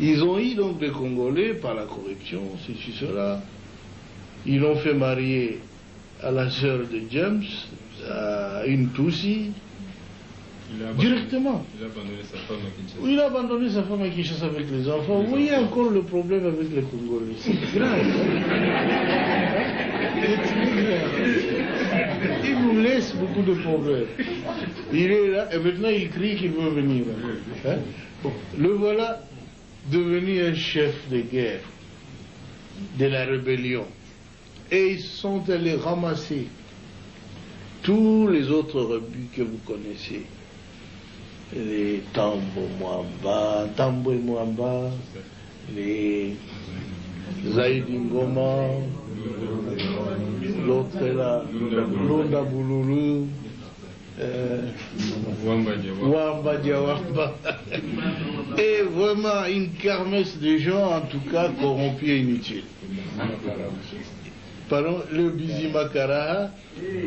Ils ont eu donc des Congolais par la corruption, ceci, cela. Ils l'ont fait marier à la sœur de James, à une Tutsi, directement. Il a abandonné sa femme à Kinshasa. Oui, il a abandonné sa femme à Kinshasa avec les enfants. Vous voyez encore le problème avec les Congolais. C'est grave. Il nous laisse beaucoup de problèmes. Il est là et maintenant il crie qu'il veut venir. Hein? Bon, le voilà devenu un chef de guerre de la rébellion. Et ils sont allés ramasser tous les autres rebus que vous connaissez. Les Tambo Mwamba, les Zaïdi Ngoma, l'autre là, Lunda Boululu, Wamba Diawamba. Et vraiment une kermesse de gens, en tout cas, corrompus et inutiles. Pardon, le Bizi Makara,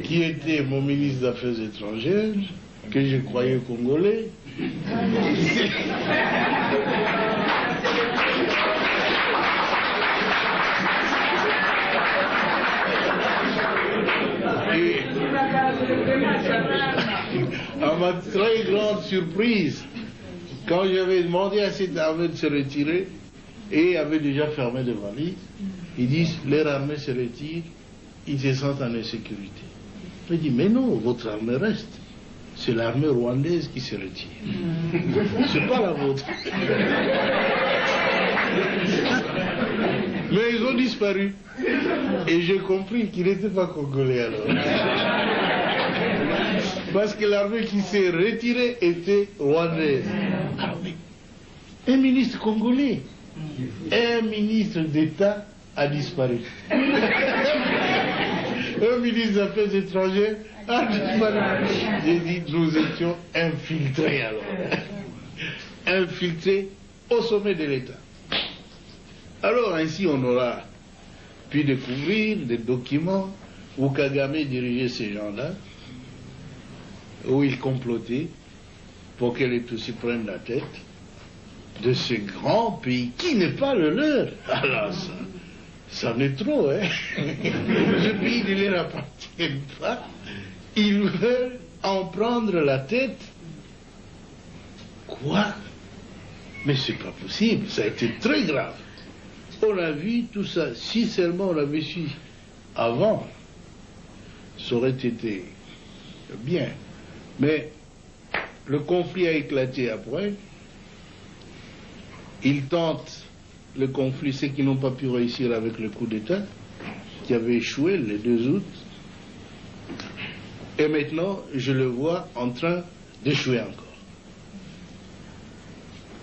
qui était mon ministre des Affaires étrangères, que je croyais congolais. Et à ma très grande surprise, quand j'avais demandé à cette armée de se retirer, et avait déjà fermé des valises, ils disent, leur armée se retire, ils se sentent en insécurité. Je dis, mais non, votre armée reste. C'est l'armée rwandaise qui se retire. C'est pas la vôtre. Mais ils ont disparu. Et j'ai compris qu'ils n'étaient pas congolais alors. Parce que l'armée qui s'est retirée était rwandaise. Ah oui. Un ministre congolais, un ministre d'État a disparu. Un ministre des Affaires étrangères a disparu. J'ai dit, nous étions infiltrés alors. Infiltrés au sommet de l'État. Alors ainsi on aura pu découvrir des documents où Kagame dirigeait ces gens-là, où il complotait pour que les Tutsis prennent la tête de ce grand pays qui n'est pas le leur. Alors ça en est trop, hein. Ce pays ne leur appartient pas. Ils veulent en prendre la tête. Quoi? Mais c'est pas possible, ça a été très grave. On a vu tout ça, si seulement on l'avait su avant, ça aurait été bien. Mais le conflit a éclaté après. Ils tentent le conflit, ceux qui n'ont pas pu réussir avec le coup d'État, qui avait échoué le 2 août. Et maintenant, je le vois en train d'échouer encore.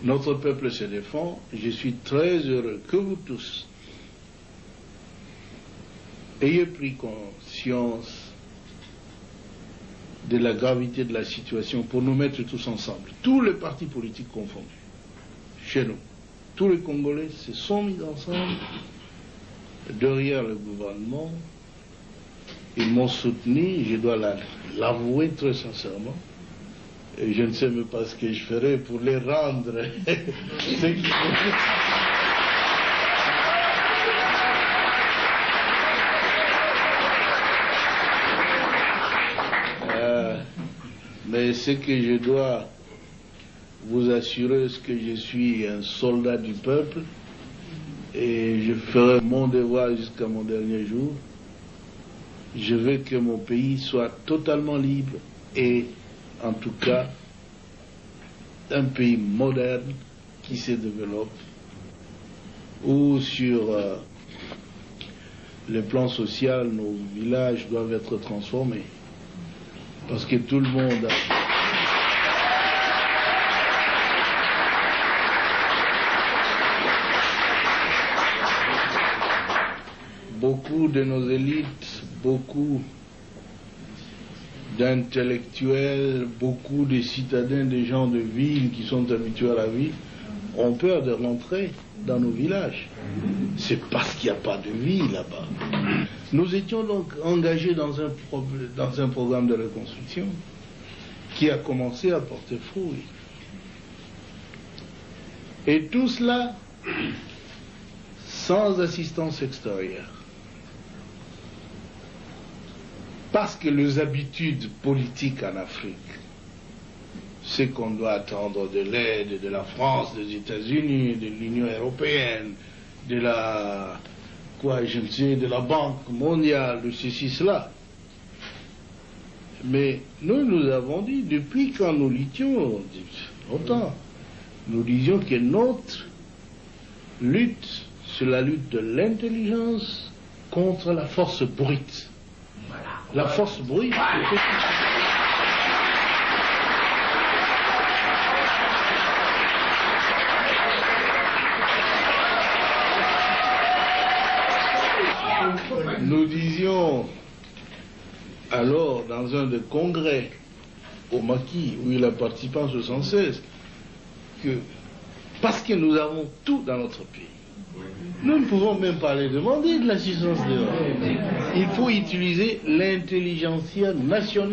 Notre peuple se défend. Je suis très heureux que vous tous ayez pris conscience de la gravité de la situation pour nous mettre tous ensemble, tous les partis politiques confondus, chez nous. Tous les Congolais se sont mis ensemble derrière le gouvernement. Ils m'ont soutenu, je dois l'avouer très sincèrement. Et je ne sais même pas ce que je ferai pour les rendre. Mais ce que je dois vous assurer, c'est que je suis un soldat du peuple et je ferai mon devoir jusqu'à mon dernier jour. Je veux que mon pays soit totalement libre et en tout cas un pays moderne qui se développe, où sur le plan social, nos villages doivent être transformés. Parce que tout le monde beaucoup de nos élites, beaucoup d'intellectuels, beaucoup de citadins, des gens de ville qui sont habitués à la vie, ont peur de rentrer dans nos villages. C'est parce qu'il n'y a pas de vie là-bas. Nous étions donc engagés dans un programme de reconstruction qui a commencé à porter fruit. Et tout cela sans assistance extérieure. Parce que les habitudes politiques en Afrique, c'est qu'on doit attendre de l'aide de la France, des États-Unis, de l'Union européenne, de la, de la Banque mondiale, de ceci, cela. Mais nous avons dit, depuis quand nous luttions, longtemps, nous disions que notre lutte, c'est la lutte de l'intelligence contre la force brute. La force brute, nous disions alors dans un des congrès au Maquis où il a participé en 1976 que parce que nous avons tout dans notre pays, nous ne pouvons même pas les demander de l'assistance de l'Europe. Il faut utiliser l'intelligentsia nationale.